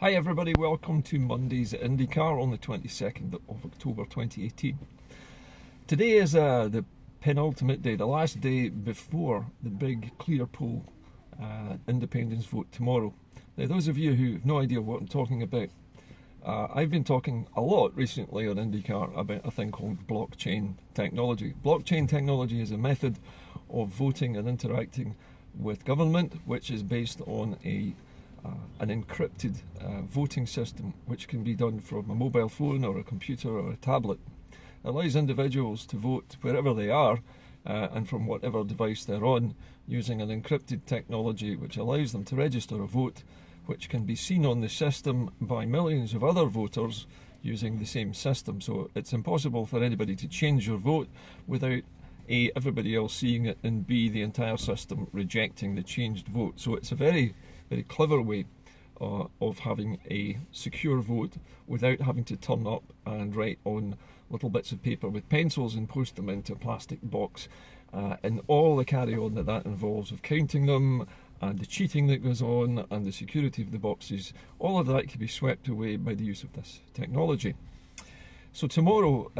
Hi everybody, welcome to Monday's Indycar on the 22nd of October 2018. Today is the penultimate day, the last day before the big Clearpoll independence vote tomorrow. Now those of you who have no idea what I'm talking about, I've been talking a lot recently on Indycar about a thing called blockchain technology. Blockchain technology is a method of voting and interacting with government which is based on an encrypted voting system which can be done from a mobile phone or a computer or a tablet. It allows individuals to vote wherever they are and from whatever device they're on using an encrypted technology which allows them to register a vote which can be seen on the system by millions of other voters using the same system. So it's impossible for anybody to change your vote without A, everybody else seeing it, and B, the entire system rejecting the changed vote. So it's a very clever way of having a secure vote without having to turn up and write on little bits of paper with pencils and post them into a plastic box, and all the carry-on that involves of counting them and the cheating that goes on and the security of the boxes. All of that can be swept away by the use of this technology. So tomorrow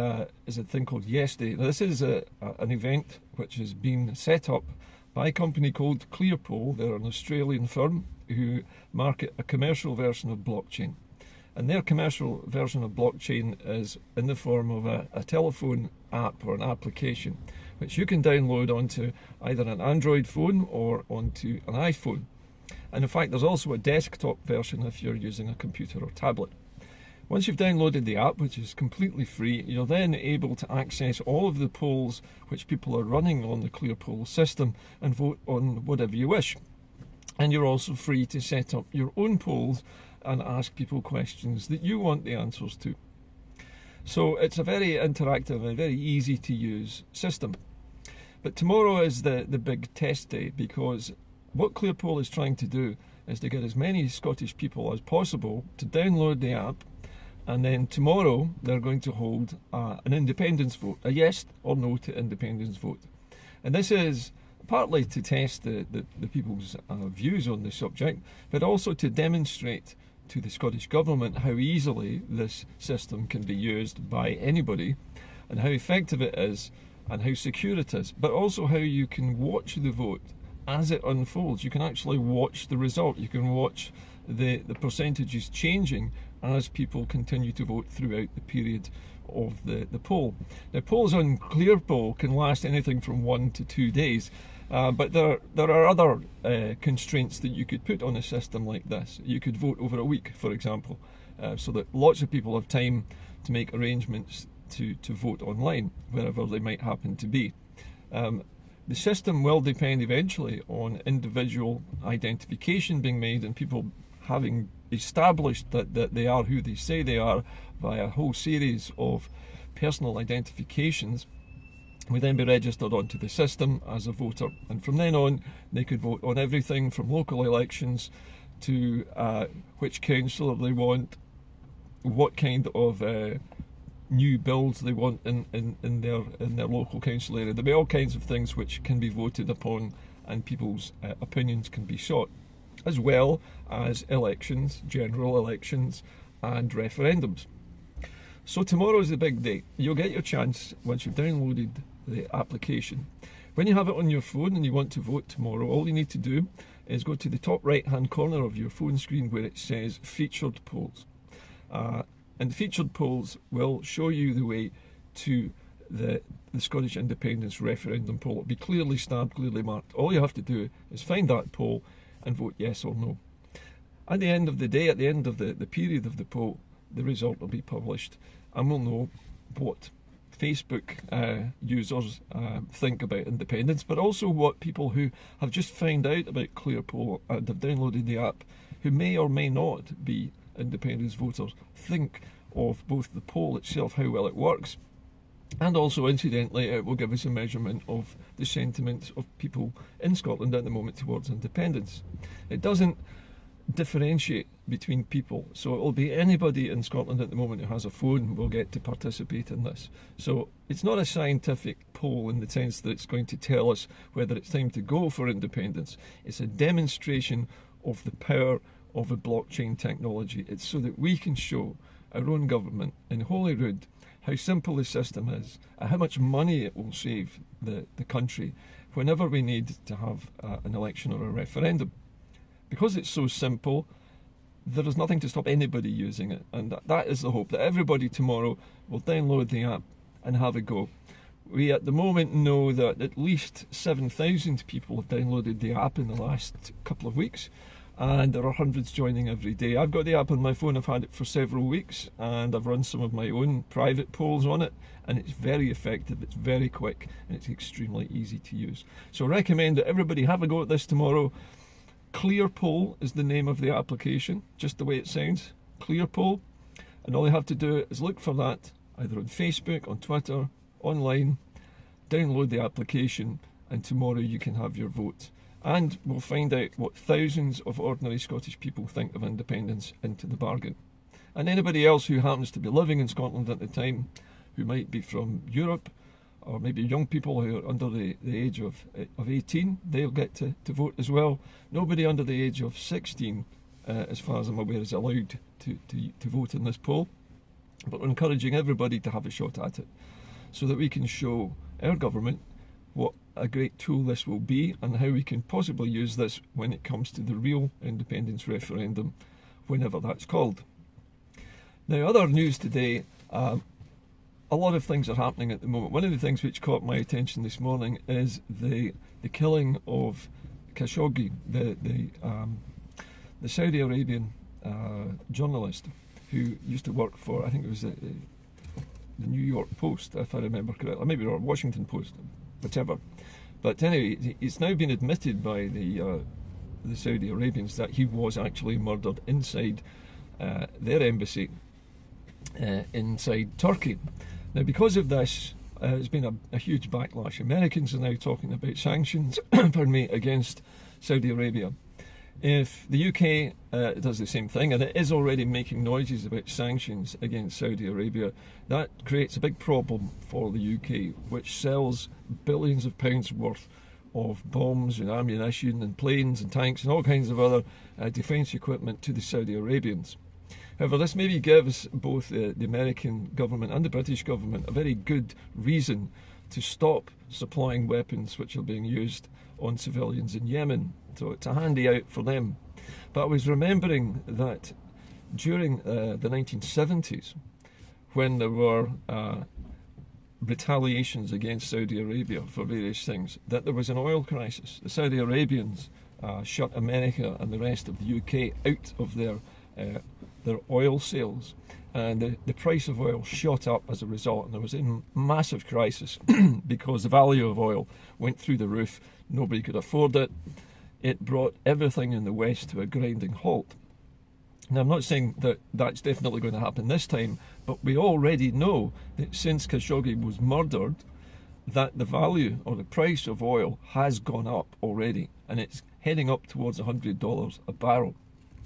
is a thing called Yes Day. Now this is an event which has been set up by a company called Clearpoll. They're an Australian firm who market a commercial version of blockchain. And their commercial version of blockchain is in the form of a telephone app or an application which you can download onto either an Android phone or onto an iPhone. And in fact there's also a desktop version if you're using a computer or tablet. Once you've downloaded the app, which is completely free, you're then able to access all of the polls which people are running on the Clearpoll system and vote on whatever you wish. And you're also free to set up your own polls and ask people questions that you want the answers to. So it's a very interactive and very easy to use system. But tomorrow is the big test day, because what Clearpoll is trying to do is to get as many Scottish people as possible to download the app. And then tomorrow they're going to hold an independence vote, a yes or no to independence vote. And this is partly to test the people's views on the subject, but also to demonstrate to the Scottish Government how easily this system can be used by anybody and how effective it is and how secure it is, but also how you can watch the vote as it unfolds. You can actually watch the result. You can watch the percentages changing as people continue to vote throughout the period of the poll. Now polls on Clearpoll can last anything from 1 to 2 days, but there are other constraints that you could put on a system like this. You could vote over a week, for example, so that lots of people have time to make arrangements to vote online, wherever they might happen to be. The system will depend eventually on individual identification being made and people having established that they are who they say they are by a whole series of personal identifications, would then be registered onto the system as a voter. And from then on, they could vote on everything from local elections to which councillor they want, what kind of new bills they want in their local council area. There'll be all kinds of things which can be voted upon and people's opinions can be sought, as well as elections, general elections and referendums. So tomorrow is the big day. You'll get your chance once you've downloaded the application. When you have it on your phone and you want to vote tomorrow, all you need to do is go to the top right hand corner of your phone screen where it says featured polls. And featured polls will show you the way to the Scottish independence referendum poll. It'll be clearly starred, clearly marked. All you have to do is find that poll and vote yes or no. At the end of the day, at the end of the period of the poll, the result will be published and we'll know what Facebook users think about independence, but also what people who have just found out about Clearpoll and have downloaded the app, who may or may not be independence voters, think of both the poll itself, how well it works, and also incidentally it will give us a measurement of the sentiments of people in Scotland at the moment towards independence. It doesn't differentiate between people, so it will be anybody in Scotland at the moment who has a phone will get to participate in this. So it's not a scientific poll in the sense that it's going to tell us whether it's time to go for independence. It's a demonstration of the power of a blockchain technology. It's so that we can show our own government in Holyrood how simple the system is and how much money it will save the country whenever we need to have an election or a referendum. Because it's so simple, there is nothing to stop anybody using it, and that is the hope, that everybody tomorrow will download the app and have a go. We at the moment know that at least 7,000 people have downloaded the app in the last couple of weeks, and there are hundreds joining every day. I've got the app on my phone, I've had it for several weeks, and I've run some of my own private polls on it, and it's very effective, it's very quick, and it's extremely easy to use. So I recommend that everybody have a go at this tomorrow. Clearpoll is the name of the application, just the way it sounds, Clearpoll, and all you have to do is look for that either on Facebook, on Twitter, online, download the application, and tomorrow you can have your vote. And we'll find out what thousands of ordinary Scottish people think of independence into the bargain. And anybody else who happens to be living in Scotland at the time, who might be from Europe, or maybe young people who are under the age of 18, they'll get to vote as well. Nobody under the age of 16, as far as I'm aware, is allowed to vote in this poll. But we're encouraging everybody to have a shot at it, so that we can show our government what a great tool this will be and how we can possibly use this when it comes to the real independence referendum, whenever that's called. Now, other news today, a lot of things are happening at the moment. One of the things which caught my attention this morning is the killing of Khashoggi, the Saudi Arabian journalist who used to work for, I think it was the New York Post, if I remember correctly, maybe or Washington Post, whichever. But anyway, it's now been admitted by the Saudi Arabians that he was actually murdered inside their embassy inside Turkey. Now, because of this, there's been a huge backlash. Americans are now talking about sanctions pardon me, against Saudi Arabia. If the UK does the same thing, and it is already making noises about sanctions against Saudi Arabia, that creates a big problem for the UK, which sells billions of pounds worth of bombs and ammunition and planes and tanks and all kinds of other defence equipment to the Saudi Arabians. However, this maybe gives both the American government and the British government a very good reason to stop supplying weapons which are being used on civilians in Yemen. So it's a handy out for them. But I was remembering that during the 1970s, when there were retaliations against Saudi Arabia for various things, that there was an oil crisis. The Saudi Arabians shut America and the rest of the UK out of their oil sales, and the price of oil shot up as a result, and there was a massive crisis because the value of oil went through the roof. Nobody could afford it. It brought everything in the West to a grinding halt. Now, I'm not saying that that's definitely going to happen this time, but we already know that since Khashoggi was murdered, that the value or the price of oil has gone up already, and it's heading up towards $100 a barrel.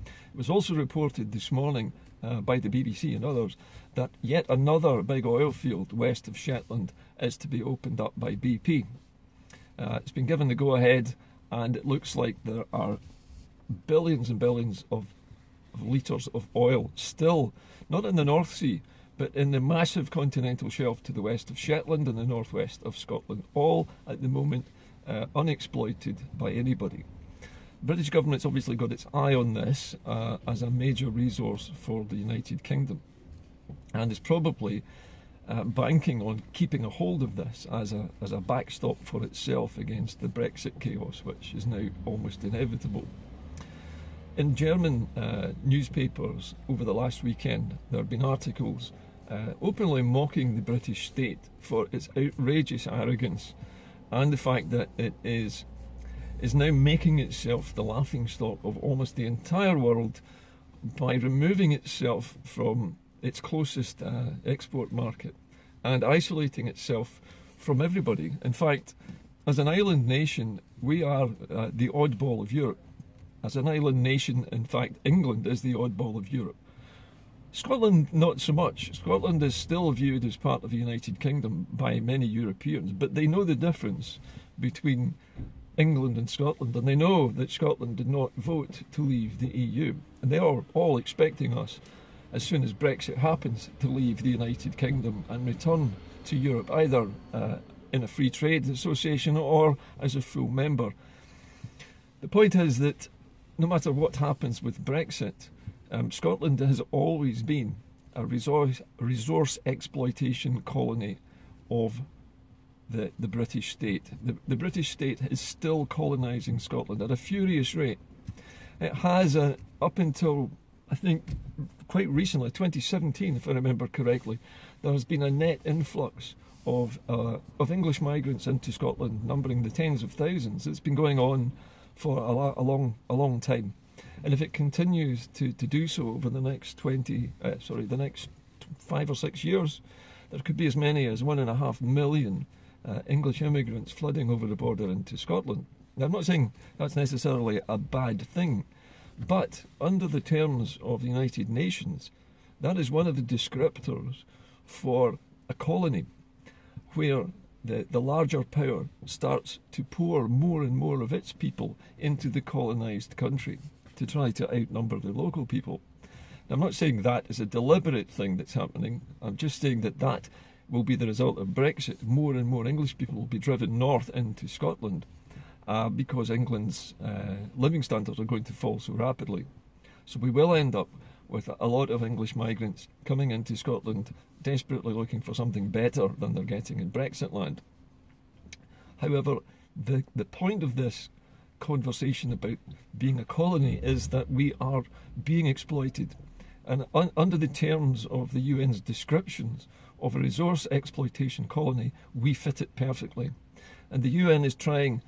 It was also reported this morning by the BBC and others that yet another big oil field west of Shetland is to be opened up by BP. It's been given the go-ahead, and it looks like there are billions and billions of litres of oil still, not in the North Sea, but in the massive continental shelf to the west of Shetland and the northwest of Scotland, all at the moment unexploited by anybody. The British government's obviously got its eye on this as a major resource for the United Kingdom, and is probably banking on keeping a hold of this as a backstop for itself against the Brexit chaos, which is now almost inevitable. In German newspapers over the last weekend, there have been articles openly mocking the British state for its outrageous arrogance and the fact that it is now making itself the laughingstock of almost the entire world by removing itself from its closest export market and isolating itself from everybody. In fact, as an island nation, we are the oddball of Europe. As an island nation, in fact, England is the oddball of Europe. Scotland, not so much. Scotland is still viewed as part of the United Kingdom by many Europeans, but they know the difference between England and Scotland, and they know that Scotland did not vote to leave the EU, and they are all expecting us, as soon as Brexit happens, to leave the United Kingdom and return to Europe, either in a free trade association or as a full member. The point is that no matter what happens with Brexit, Scotland has always been a resource exploitation colony of the British state. The British state is still colonising Scotland at a furious rate. It has, up until, I think, quite recently, 2017, if I remember correctly, there has been a net influx of English migrants into Scotland, numbering the tens of thousands. It's been going on for a long time. And if it continues to do so over the next the next 5 or 6 years, there could be as many as 1.5 million English immigrants flooding over the border into Scotland. Now, I'm not saying that's necessarily a bad thing, but under the terms of the United Nations, that is one of the descriptors for a colony where the larger power starts to pour more and more of its people into the colonised country to try to outnumber the local people. Now, I'm not saying that is a deliberate thing that's happening. I'm just saying that that will be the result of Brexit. More and more English people will be driven north into Scotland because England's living standards are going to fall so rapidly. So we will end up with a lot of English migrants coming into Scotland, desperately looking for something better than they're getting in Brexit land. However, the point of this conversation about being a colony is that we are being exploited. And under the terms of the UN's descriptions of a resource exploitation colony, we fit it perfectly. And the UN is trying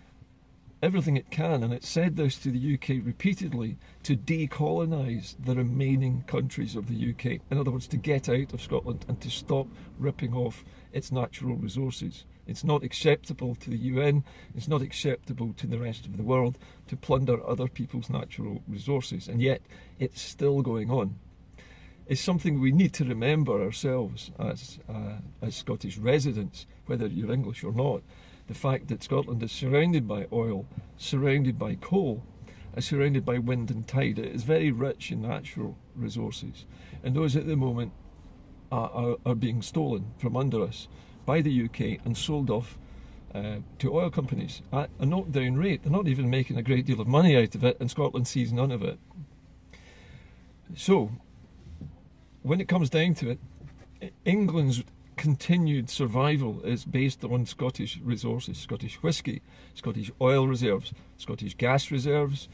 everything it can, and it said this to the UK repeatedly, to decolonise the remaining countries of the UK. In other words, to get out of Scotland and to stop ripping off its natural resources. It's not acceptable to the UN, it's not acceptable to the rest of the world to plunder other people's natural resources, and yet it's still going on. It's something we need to remember ourselves as Scottish residents, whether you're English or not. The fact that Scotland is surrounded by oil, surrounded by coal, surrounded by wind and tide. It is very rich in natural resources, and those at the moment are being stolen from under us by the UK and sold off to oil companies at a knockdown rate. They're not even making a great deal of money out of it, and Scotland sees none of it. So, when it comes down to it, England's continued survival is based on Scottish resources, Scottish whisky, Scottish oil reserves, Scottish gas reserves,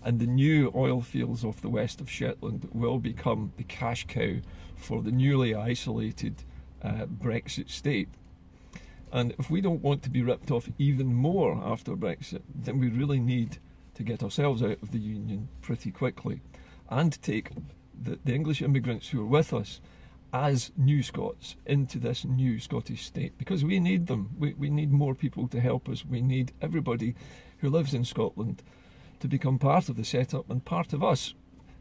and the new oil fields off the west of Shetland will become the cash cow for the newly isolated Brexit state. And if we don't want to be ripped off even more after Brexit, then we really need to get ourselves out of the Union pretty quickly and take the English immigrants who are with us as new Scots into this new Scottish state, because we need them. We need more people to help us. We need everybody who lives in Scotland to become part of the setup and part of us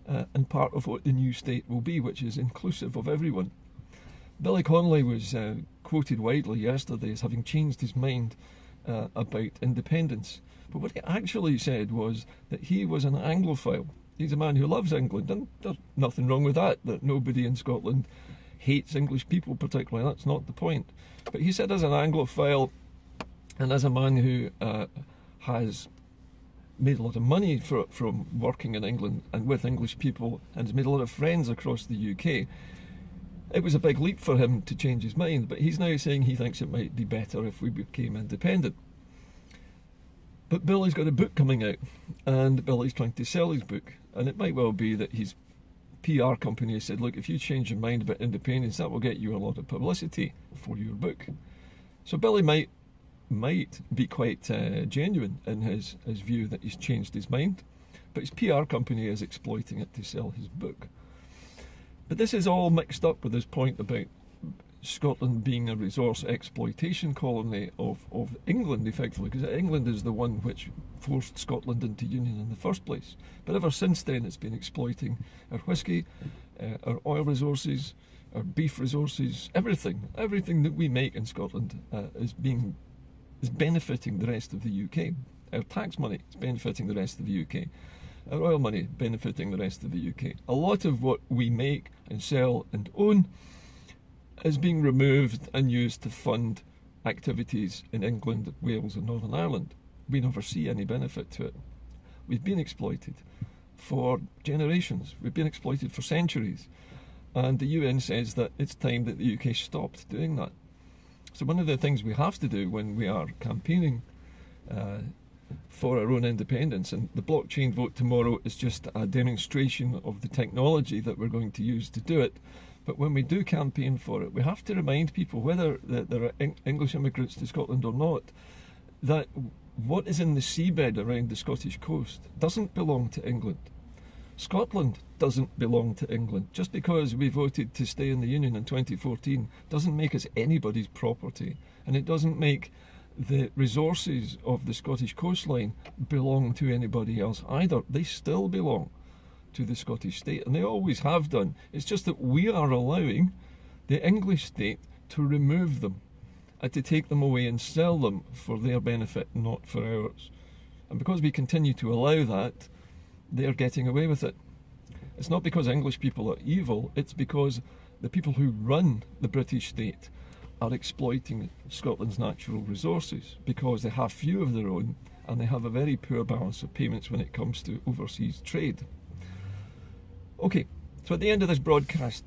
and part of what the new state will be, which is inclusive of everyone. Billy Connolly was quoted widely yesterday as having changed his mind about independence, but what he actually said was that he was an Anglophile. He's a man who loves England, and there's nothing wrong with that nobody in Scotland hates English people particularly. That's not the point. But he said, as an Anglophile and as a man who has made a lot of money from working in England and with English people and has made a lot of friends across the UK, it was a big leap for him to change his mind. But he's now saying he thinks it might be better if we became independent. But Billy's got a book coming out, and Billy's trying to sell his book, and it might well be that his PR company has said, look, if you change your mind about independence, that will get you a lot of publicity for your book. So Billy might be quite genuine in his view that he's changed his mind, but his PR company is exploiting it to sell his book. But this is all mixed up with his point about Scotland being a resource exploitation colony of England, effectively, because England is the one which forced Scotland into union in the first place. But ever since then, it's been exploiting our whisky, our oil resources, our beef resources, everything that we make in Scotland is benefiting the rest of the UK. Our tax money is benefiting the rest of the UK. Our oil money benefiting the rest of the UK. A lot of what we make and sell and own is being removed and used to fund activities in England, Wales and Northern Ireland. We never see any benefit to it. We've been exploited for generations. We've been exploited for centuries. And the UN says that it's time that the UK stopped doing that. So one of the things we have to do when we are campaigning for our own independence, and the blockchain vote tomorrow is just a demonstration of the technology that we're going to use to do it. But when we do campaign for it, we have to remind people, whether there are English immigrants to Scotland or not, that what is in the seabed around the Scottish coast doesn't belong to England. Scotland doesn't belong to England. Just because we voted to stay in the Union in 2014 doesn't make us anybody's property, and it doesn't make the resources of the Scottish coastline belong to anybody else either. They still belong to the Scottish state, and they always have done. It's just that we are allowing the English state to remove them and to take them away and sell them for their benefit, not for ours. And because we continue to allow that, they're getting away with it. It's not because English people are evil, it's because the people who run the British state are exploiting Scotland's natural resources, because they have few of their own and they have a very poor balance of payments when it comes to overseas trade. Okay, so at the end of this broadcast,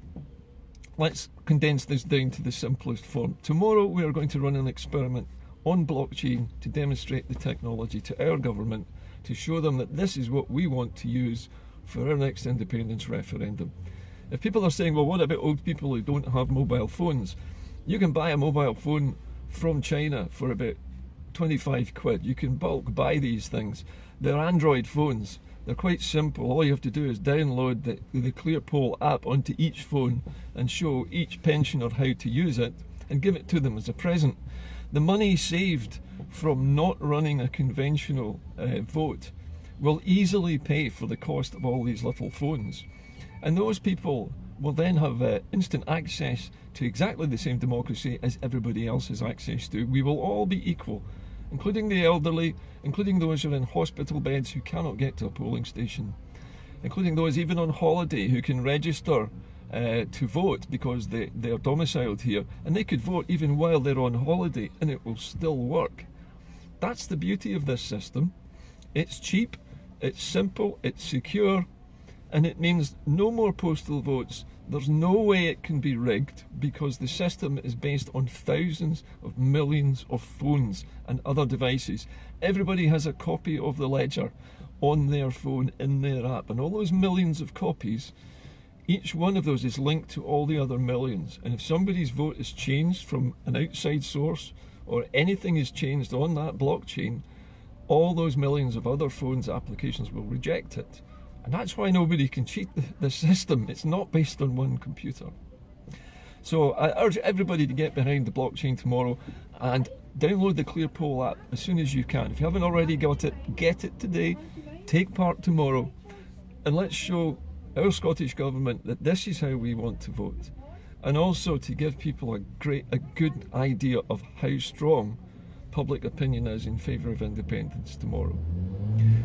let's condense this down to the simplest form. Tomorrow we are going to run an experiment on blockchain to demonstrate the technology to our government, to show them that this is what we want to use for our next independence referendum. If people are saying, well, what about old people who don't have mobile phones? You can buy a mobile phone from China for about 25 quid. You can bulk buy these things. They're Android phones. They're quite simple. All you have to do is download the Clearpoll app onto each phone and show each pensioner how to use it and give it to them as a present. The money saved from not running a conventional vote will easily pay for the cost of all these little phones. And those people will then have instant access to exactly the same democracy as everybody else has access to. We will all be equal, including the elderly, including those who are in hospital beds who cannot get to a polling station, including those even on holiday who can register to vote because they are domiciled here, and they could vote even while they're on holiday and it will still work. That's the beauty of this system. It's cheap, it's simple, it's secure, and it means no more postal votes. There's no way it can be rigged because the system is based on thousands of millions of phones and other devices. Everybody has a copy of the ledger on their phone in their app, and all those millions of copies, each one of those is linked to all the other millions. And if somebody's vote is changed from an outside source, or anything is changed on that blockchain, all those millions of other phones' applications will reject it. And that's why nobody can cheat the system. It's not based on one computer. So I urge everybody to get behind the blockchain tomorrow and download the Clearpoll app as soon as you can. If you haven't already got it, get it today, take part tomorrow, and let's show our Scottish Government that this is how we want to vote. And also to give people a good idea of how strong public opinion is in favour of independence tomorrow.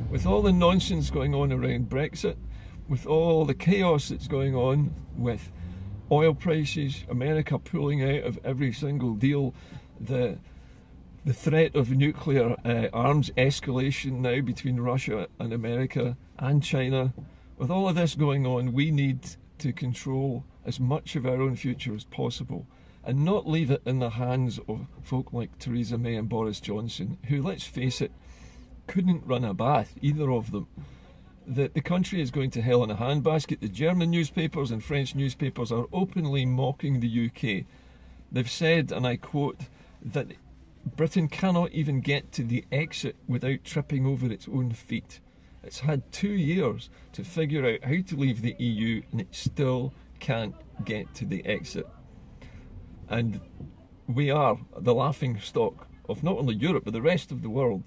With all the nonsense going on around Brexit, with all the chaos that's going on with oil prices, America pulling out of every single deal, the threat of nuclear arms escalation now between Russia and America and China, with all of this going on, we need to control as much of our own future as possible and not leave it in the hands of folk like Theresa May and Boris Johnson, who, let's face it, couldn't run a bath, either of them. The country is going to hell in a handbasket. The German newspapers and French newspapers are openly mocking the UK. They've said, and I quote, that Britain cannot even get to the exit without tripping over its own feet. It's had 2 years to figure out how to leave the EU, and it still can't get to the exit. And we are the laughing stock of not only Europe, but the rest of the world.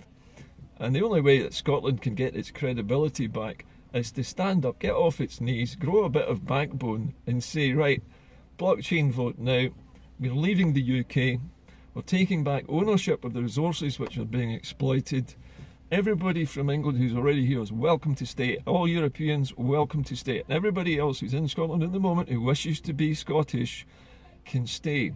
And the only way that Scotland can get its credibility back is to stand up, get off its knees, grow a bit of backbone and say, right, blockchain vote now, we're leaving the UK, we're taking back ownership of the resources which are being exploited, Everybody from England who's already here is welcome to stay. All Europeans, welcome to stay. And everybody else who's in Scotland at the moment who wishes to be Scottish can stay.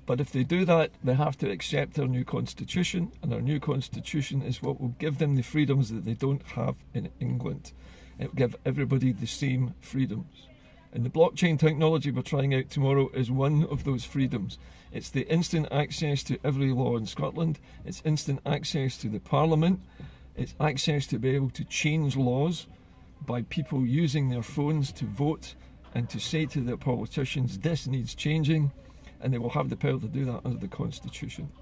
But if they do that, they have to accept our new constitution, and our new constitution is what will give them the freedoms that they don't have in England. It will give everybody the same freedoms. And the blockchain technology we're trying out tomorrow is one of those freedoms. It's the instant access to every law in Scotland. It's instant access to the Parliament. It's access to be able to change laws by people using their phones to vote and to say to their politicians, this needs changing, and they will have the power to do that under the Constitution.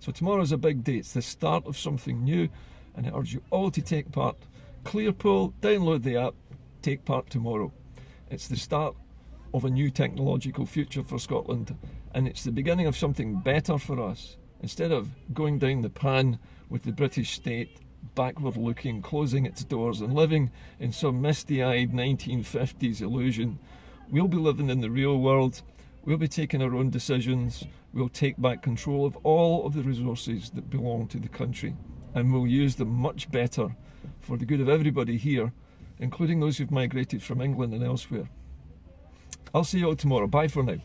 So tomorrow is a big day. It's the start of something new, and I urge you all to take part. Clearpoll, download the app, take part tomorrow. It's the start of a new technological future for Scotland, and it's the beginning of something better for us. Instead of going down the pan with the British state, backward looking, closing its doors and living in some misty-eyed 1950s illusion, we'll be living in the real world. We'll be taking our own decisions. We'll take back control of all of the resources that belong to the country, and we'll use them much better for the good of everybody here, including those who've migrated from England and elsewhere. I'll see you all tomorrow. Bye for now.